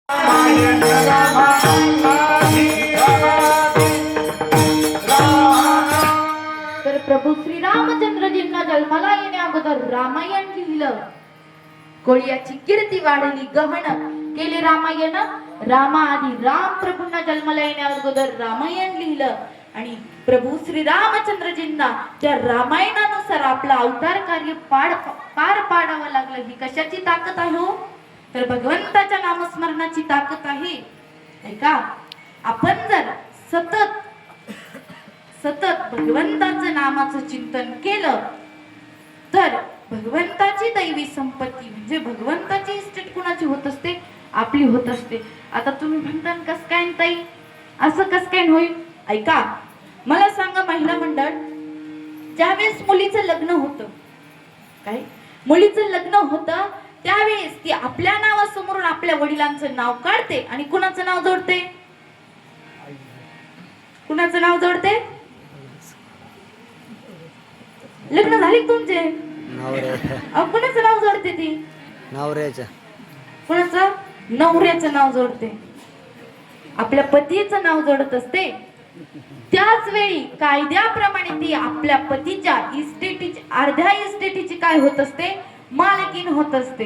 तर प्रभू श्रीरामचंद्रजींना जन्माला येण्या अगोदर रामायण लिहिलं. कोळ्याची कीर्ती वाढली, गहन केले रामायण. रामा आधी राम प्रभूंना जन्माला येण्या अगोदर रामायण लिहिलं आणि प्रभू श्रीरामचंद्रजींना त्या रामायणानुसार आपला अवतार कार्य पार पाडावं लागलं. ही कशाची ताकद आहे हो? तर भगवंताच्या नामस्मरणाची ताकद आहे. ऐका, आपण जर सतत भगवंताचं नामाचं चिंतन केलं तर भगवंताची दैवी संपत्ती म्हणजे भगवंताची इस्टेट कुणाची होत असते? आपली होत असते. आता तुम्ही म्हणता कस काय ताई, असं कस काय होईल? ऐका, मला सांगा, महिला मंडळ ज्यावेळेस मुलीचं लग्न होतं, काय मुलीचं लग्न होतं त्यावेळेस ती आपल्या नावासमोरून आपल्या वडिलांचं नाव काढते आणि कुणाचं नाव जोडते? कुणाचं नाव जोडते? लग्न झाले तुमचे, कुणाचं नाव जोडते ती? नवऱ्याचं. कुणाचं? नवऱ्याचं नाव जोडते. आपल्या पतीचं नाव जोडत असते. त्याच वेळी कायद्याप्रमाणे ती आपल्या पतीच्या इस्टेटीची, अर्ध्या इस्टेटीची काय होत असते? मालकीण होत असते.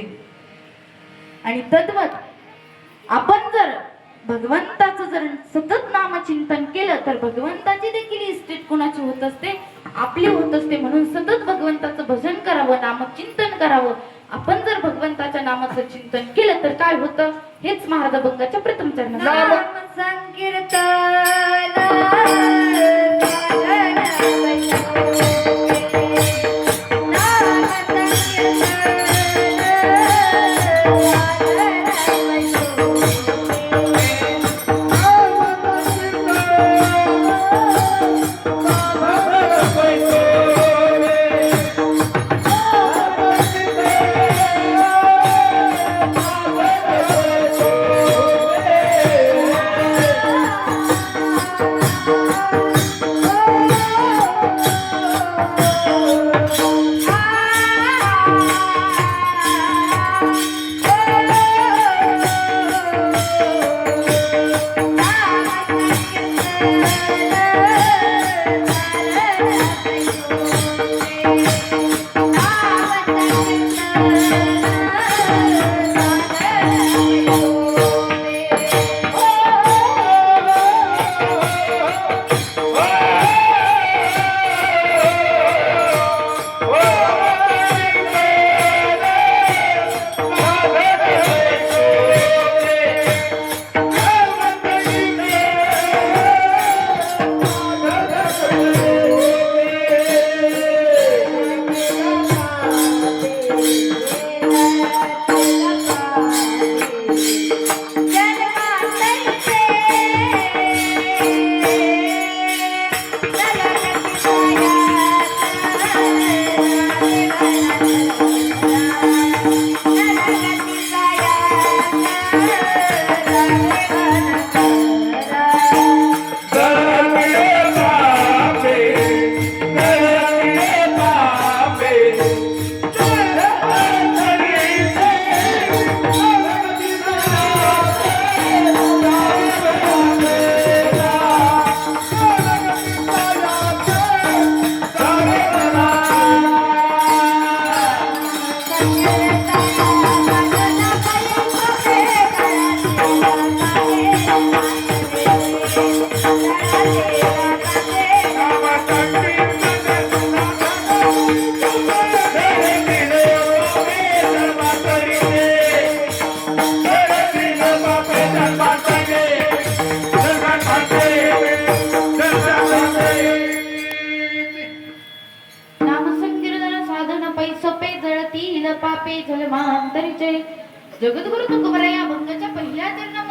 आणि तद्वत आपण जर भगवंताचं जर सतत नामचिंतन केलं तर भगवंताची देखील इस्टेट कुणाची होत असते? आपली होत असते. म्हणून सतत भगवंताचं भजन करावं, नामचिंतन करावं. आपण जर भगवंताच्या नामाचं चिंतन केलं तर काय होतं? हेच महाराज अभंगाच्या प्रथम चरणात नाम पापे जलमांतरीचे. जगद्गुरु तुकोबरा या अभंगाच्या पहिल्या चरणामध्ये